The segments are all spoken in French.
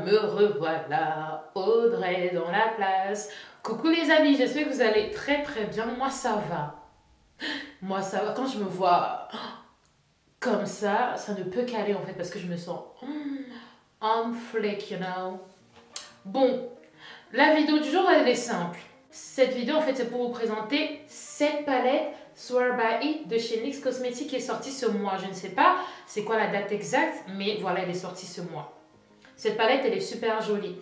Me revoilà, Audrey dans la place. Coucou les amis, j'espère que vous allez très bien. Moi ça va. Quand je me vois comme ça ne peut qu'aller en fait parce que je me sens on fleek, you know. Bon, la vidéo du jour elle est simple. Cette vidéo en fait c'est pour vous présenter cette palette Swear by It de chez NYX Cosmetics qui est sortie ce mois. Je ne sais pas c'est quoi la date exacte, mais voilà, elle est sortie ce mois. Cette palette, elle est super jolie.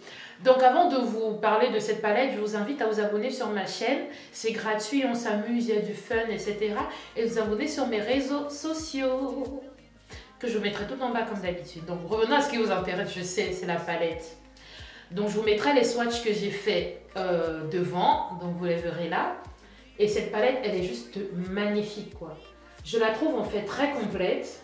Donc avant de vous parler de cette palette, je vous invite à vous abonner sur ma chaîne. C'est gratuit, on s'amuse, il y a du fun, etc. Et vous abonner sur mes réseaux sociaux, que je vous mettrai tout en bas comme d'habitude. Donc revenons à ce qui vous intéresse, je sais, c'est la palette. Donc je vous mettrai les swatchs que j'ai fait devant, donc vous les verrez là. Et cette palette, elle est juste magnifique, quoi. Je la trouve en fait très complète.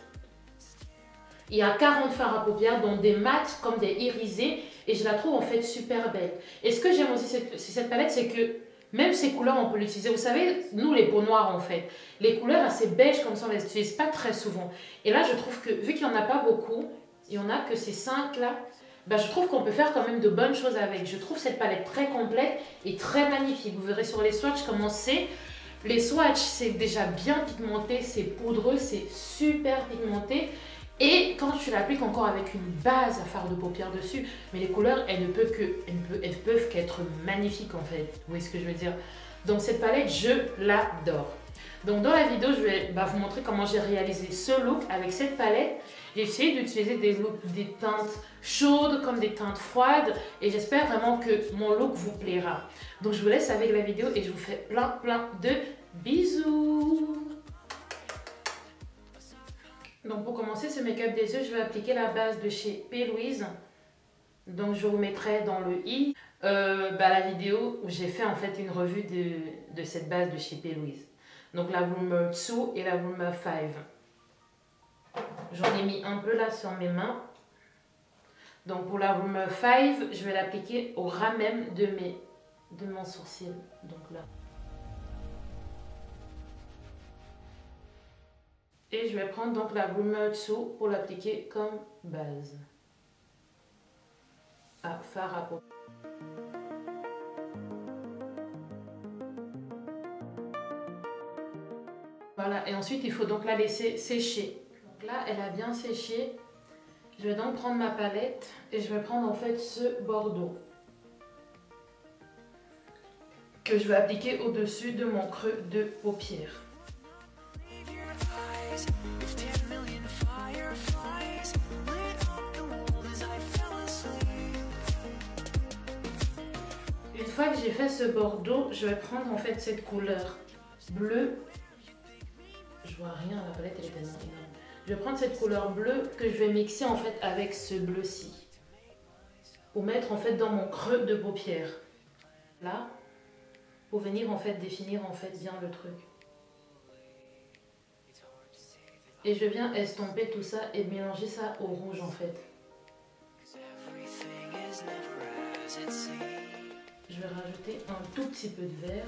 Il y a 40 fards à paupières, dont des mats comme des irisés. Et je la trouve en fait super belle. Et ce que j'aime aussi cette palette, c'est que même ces couleurs, on peut l'utiliser. Vous savez, nous les peaux noires en fait, les couleurs assez beiges comme ça, on ne les utilise pas très souvent. Et là, je trouve que vu qu'il n'y en a pas beaucoup, il n'y en a que ces 5 là, bah, je trouve qu'on peut faire quand même de bonnes choses avec. Je trouve cette palette très complète et très magnifique. Vous verrez sur les swatchs comment c'est. Les swatchs, c'est déjà bien pigmenté, c'est poudreux, c'est super pigmenté. Et quand tu l'appliques encore avec une base à fard de paupières dessus, mais les couleurs, elles peuvent qu'être magnifiques en fait. Vous voyez ce que je veux dire? Donc cette palette, je l'adore. Donc dans la vidéo, je vais vous montrer comment j'ai réalisé ce look avec cette palette. J'ai essayé d'utiliser des teintes chaudes comme des teintes froides et j'espère vraiment que mon look vous plaira. Donc je vous laisse avec la vidéo et je vous fais plein de bisous. Donc pour commencer ce make-up des yeux, je vais appliquer la base de chez P. Louise. Donc je vous mettrai dans le i la vidéo où j'ai fait en fait une revue de cette base de chez P. Louise. Donc la Rumor 2 et la Rumor 5. J'en ai mis un peu là sur mes mains. Donc pour la Rumor 5, je vais l'appliquer au ras même de mon sourcil. Donc là. Et je vais prendre donc la Rumor 2 pour l'appliquer comme base. À fard à paupières. Voilà, et ensuite il faut donc la laisser sécher. Donc là, elle a bien séché. Je vais donc prendre ma palette et je vais prendre en fait ce bordeaux que je vais appliquer au-dessus de mon creux de paupière. Une fois que j'ai fait ce bordeaux, je vais prendre en fait cette couleur bleue. Je vois rien, la palette elle est tellement énorme. Je vais prendre cette couleur bleue que je vais mixer en fait avec ce bleu-ci. Pour mettre en fait dans mon creux de paupière. Là, pour venir en fait définir en fait bien le truc. Et je viens estomper tout ça et mélanger ça au rouge en fait. Je vais rajouter un tout petit peu de vert.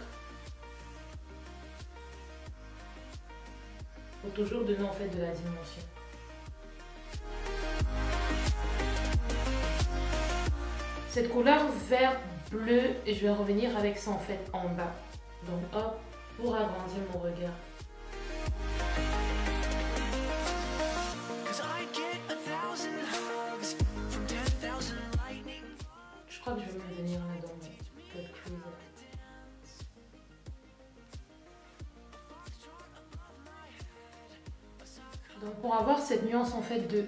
Pour toujours donner en fait de la dimension. Cette couleur vert bleu et je vais revenir avec ça en fait en bas. Donc hop, pour agrandir mon regard. Je crois que je vais me venir là dans quelque chose. Donc pour avoir cette nuance en fait de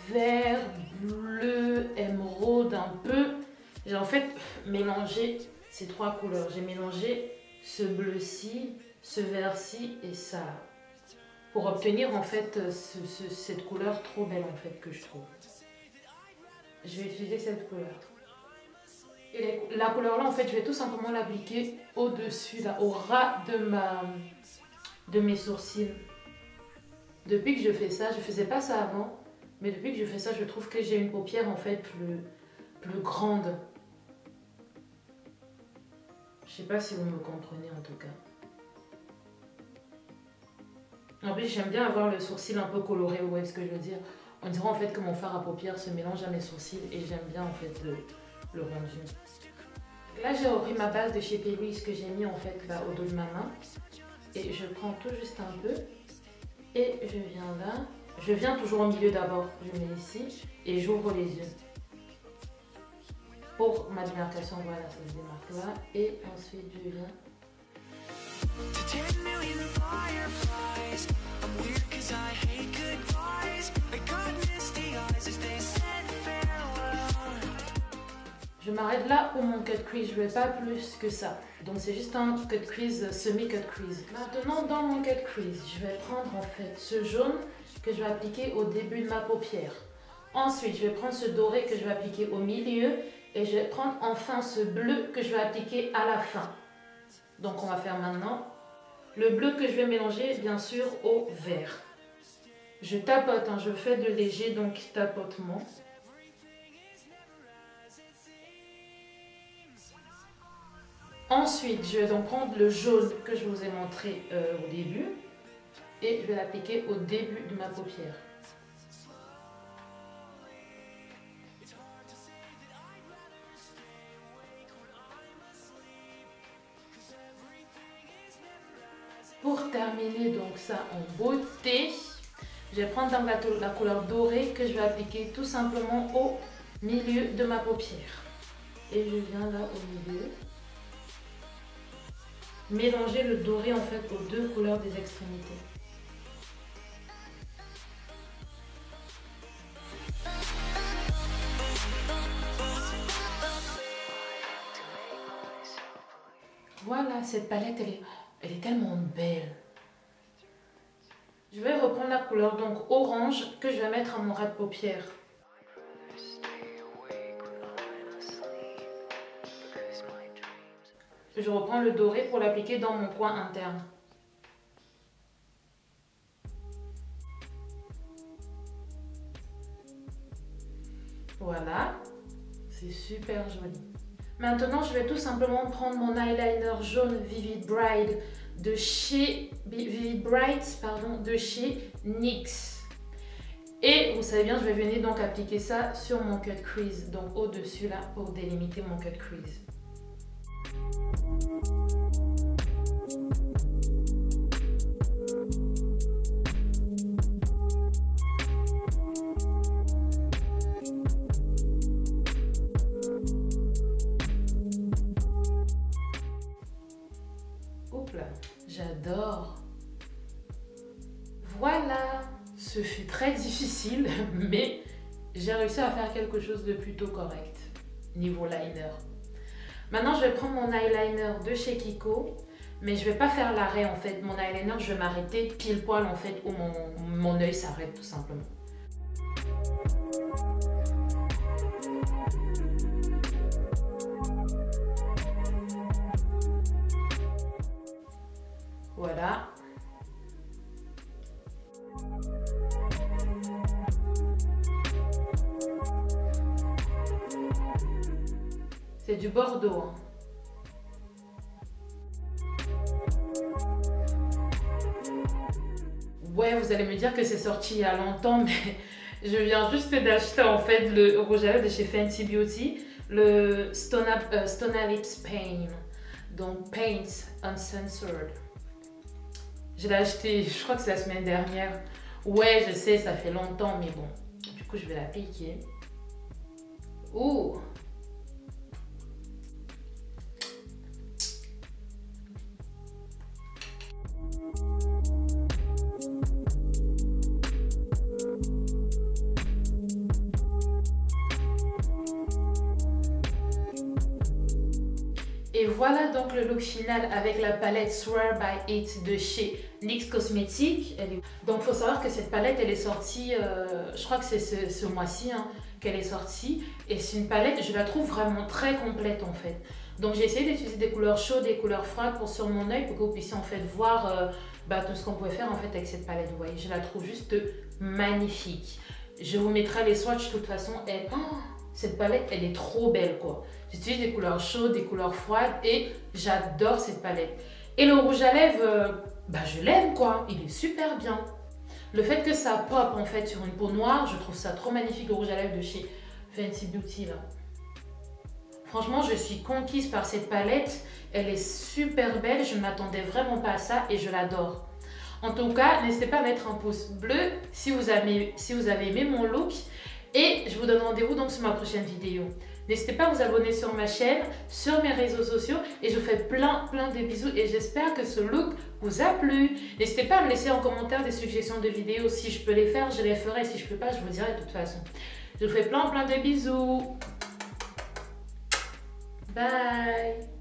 vert, bleu, émeraude un peu, j'ai en fait mélangé ces 3 couleurs. J'ai mélangé ce bleu-ci, ce vert-ci et ça. Pour obtenir en fait cette couleur trop belle en fait que je trouve. Je vais utiliser cette couleur. Et la couleur là en fait je vais tout simplement l'appliquer au-dessus là, au ras de mes sourcils. Depuis que je fais ça, je faisais pas ça avant, mais depuis que je fais ça, je trouve que j'ai une paupière en fait plus grande. Je sais pas si vous me comprenez en tout cas. En plus, j'aime bien avoir le sourcil un peu coloré, vous voyez ce que je veux dire. On dirait en fait que mon fard à paupières se mélange à mes sourcils et j'aime bien en fait le rendu. Là, j'ai repris ma base de chez P. que j'ai mis en fait là au dos de ma main. Et je prends tout juste un peu. Et je viens là. Je viens toujours au milieu d'abord. Je mets ici et j'ouvre les yeux. Pour ma démarcation, voilà, ça se démarque là. Et ensuite, je viens. Je m'arrête là pour mon cut crease, je ne vais pas plus que ça. Donc c'est juste un cut crease, semi-cut crease. Maintenant dans mon cut crease, je vais prendre en fait ce jaune que je vais appliquer au début de ma paupière. Ensuite, je vais prendre ce doré que je vais appliquer au milieu. Et je vais prendre enfin ce bleu que je vais appliquer à la fin. Donc on va faire maintenant le bleu que je vais mélanger bien sûr au vert. Je tapote, hein, je fais de léger donc tapotement. Ensuite, je vais donc prendre le jaune que je vous ai montré au début et je vais l'appliquer au début de ma paupière. Pour terminer donc ça en beauté, je vais prendre donc la couleur dorée que je vais appliquer tout simplement au milieu de ma paupière. Et je viens là au milieu. Mélanger le doré en fait aux deux couleurs des extrémités. Voilà, cette palette elle est tellement belle. Je vais reprendre la couleur donc orange que je vais mettre à mon ras de paupière. Je reprends le doré pour l'appliquer dans mon coin interne. Voilà, c'est super joli. Maintenant, je vais tout simplement prendre mon eyeliner jaune Vivid Bright de chez NYX. Et vous savez bien, je vais venir donc appliquer ça sur mon cut crease, donc au-dessus là, pour délimiter mon cut crease. Oups là, j'adore. Voilà, ce fut très difficile, mais j'ai réussi à faire quelque chose de plutôt correct niveau liner. Maintenant, je vais prendre mon eyeliner de chez Kiko, mais je vais pas faire l'arrêt en fait. Mon eyeliner, je vais m'arrêter pile poil en fait où mon œil s'arrête tout simplement. Voilà. C'est du Bordeaux. Hein. Ouais, vous allez me dire que c'est sorti il y a longtemps, mais je viens juste d'acheter en fait le rouge à lèvres de chez Fenty Beauty, le Stona Lips Paint, donc Paint Uncensored. Je l'ai acheté, je crois que c'est la semaine dernière. Ouais, je sais, ça fait longtemps, mais bon. Du coup, je vais l'appliquer. Ouh! Et voilà donc le look final avec la palette Swear by It de chez NYX Cosmetics. Donc il faut savoir que cette palette elle est sortie, je crois que c'est ce mois-ci hein, qu'elle est sortie. Et c'est une palette, je la trouve vraiment très complète en fait. Donc j'ai essayé d'utiliser des couleurs chaudes et des couleurs froides sur mon œil pour que vous puissiez en fait voir tout ce qu'on pouvait faire en fait avec cette palette. Vous voyez, je la trouve juste magnifique. Je vous mettrai les swatchs de toute façon. cette palette, elle est trop belle quoi. J'utilise des couleurs chaudes, des couleurs froides et j'adore cette palette. Et le rouge à lèvres, je l'aime quoi, il est super bien. Le fait que ça pop en fait sur une peau noire, je trouve ça trop magnifique, le rouge à lèvres de chez Fenty Beauty là. Franchement, je suis conquise par cette palette, elle est super belle, je ne m'attendais vraiment pas à ça et je l'adore. En tout cas, n'hésitez pas à mettre un pouce bleu si vous avez aimé mon look et je vous donne rendez-vous donc sur ma prochaine vidéo. N'hésitez pas à vous abonner sur ma chaîne, sur mes réseaux sociaux et je vous fais plein de bisous et j'espère que ce look vous a plu. N'hésitez pas à me laisser en commentaire des suggestions de vidéos. Si je peux les faire, je les ferai. Si je peux pas, je vous dirai de toute façon. Je vous fais plein de bisous. Bye.